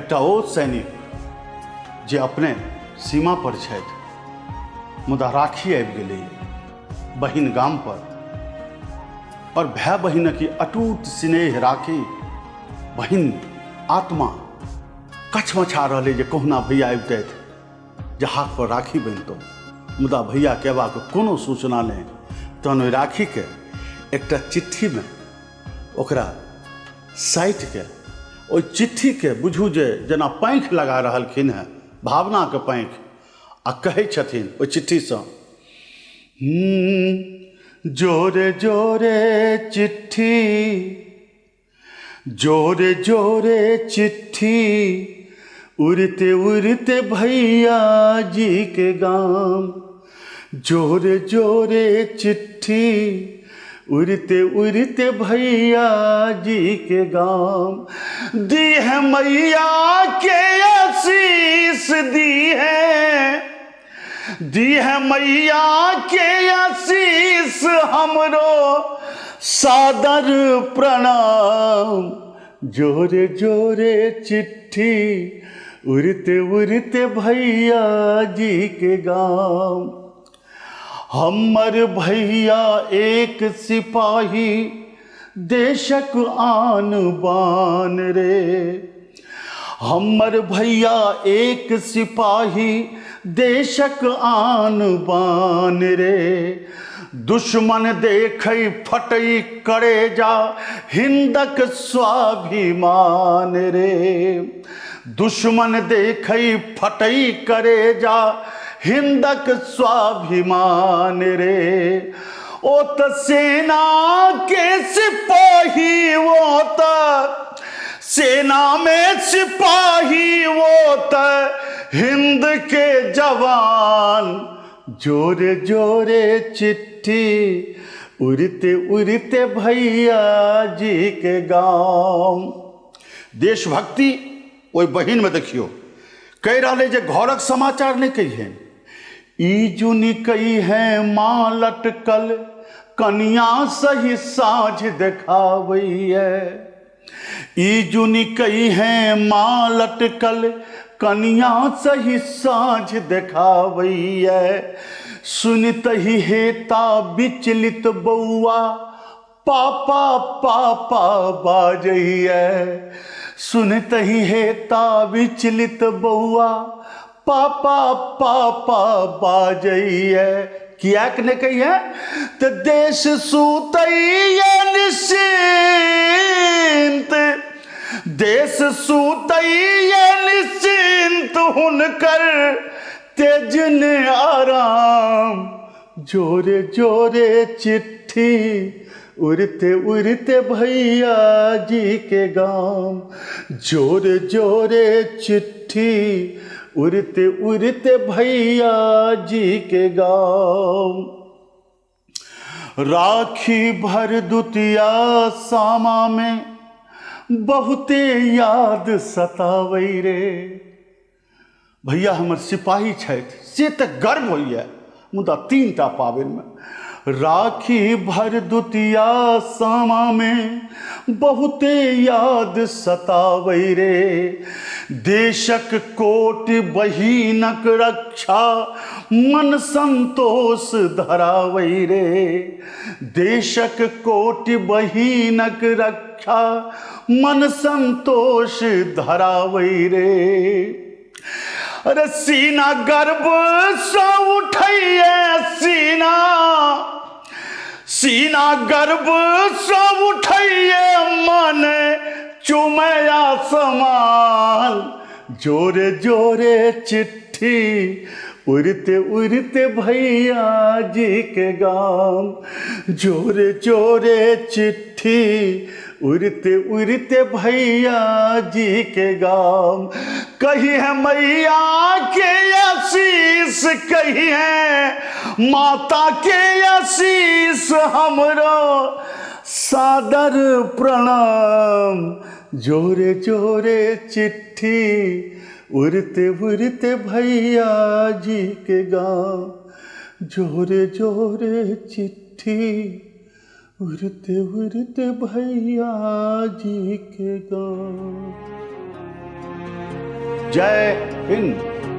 एकटा ओ सैनिक जे अपने सीमा पर छथि मुदा राखी आबि गेलै बहिन गाम पर, और भाई बहिनक ई अटूट स्नेह राखी बहिन आत्मा कछमछा रहलै जे कहुना भैया अबितथि जे हाथ पर राखी बनितौ, मुदा भैया के अयबाक कोनो सूचना नहि। तहन ओहि राखीके एकटा चिट्ठीमे ओकरा साटिके ओहि चिट्ठीके बुझू जे जेना पाँखि लगा रहलखिन हेँ, भावनाके पाँखि, आ कहै छथिन ओहि चिट्ठीसँ, जोरे जोरे चिट्ठी, जोरे जोरे चिट्ठी, उड़ते उड़ते भैया जी के गाम, जोरे जोरे चिट्ठी, उड़ते उड़ते भैया जी के गाम, दी है मैया के आशीष, दी है मैया के आशीष, हमरो सादर प्रणाम, जोरे जोरे चिट्ठी, उड़ते उड़ते भैया जी के गाम। हमर भैया एक सिपाही, देशक आन बान रे, हमर भैया एक सिपाही, देशक आन बान रे, दुश्मन देखै फटै करेजा, हिंदक स्वाभिमान रे, दुश्मन देखै फटै करेजा, हिंदक स्वाभिमान रे, ओ त सेना के सिपाही, वो त सेना में सिपाही, वो त हिंद के जवान, जोरे जोरे चिट्ठी, उड़ते उड़ते भैया जी के गाम। देशभक्ति ओहि बहिन में देखियो कहि रहलै जे घरक समाचार नहीं कहिए, ई जुनी कही है माँ लटकल, कनिया सही साँझ देखावैया, ई जुनी कही है माँ लटकल, कनिया सही साँझ देखावैया, सुनतहि हेता विचलित बौआ, पापा पापा बाजैया, सुनतहि हेता विचलित बौआ, पापा पापा बाजैया, कियाक ने कहिए तो देश सुतैया निश्चिंत, देश सुतैया निश्चिंत, हुनकर तेजन आराम, जोरे जोरे चिट्ठी, उड़ते उड़ते भैया जी के गाम, जोरे जोरे चिट्ठी, उड़ते उड़ते भैया जी के गाम। राखी भर दुतिया सामा में, बहुते याद सतावै रे, भैया हमर सिपाही छथि से तऽ गर्व होइए, मुदा 3टा पाबनि में राखी भर दुतिया सामा में, बहुते याद सतावै रे, देशक कोट बहिनक रक्षा, मन संतोष धरावै रे, देशक कोट बहिनक रक्षा, मन संतोष धरावै रे, अरे सीना गर्व सँ उठैया, सीना सीना गर्व सँ उठैया, मन चुमैया समान, जोरे जोरे चिट्ठी, उड़ते उड़ते भैया जी के गाम, जोरे जोरे चिट्ठी, उड़ते उड़ते भैया जी के गाम, कही है मैया के आशीष, कही है माता के आशीष, हमरो सादर प्रणाम, जोरे जोरे चिट्ठी, उड़ते उड़ते भैया जी के गाम, जोरे जोरे चिट्ठी, उड़ते उड़ते भैया जी के गाम। जय हिंद।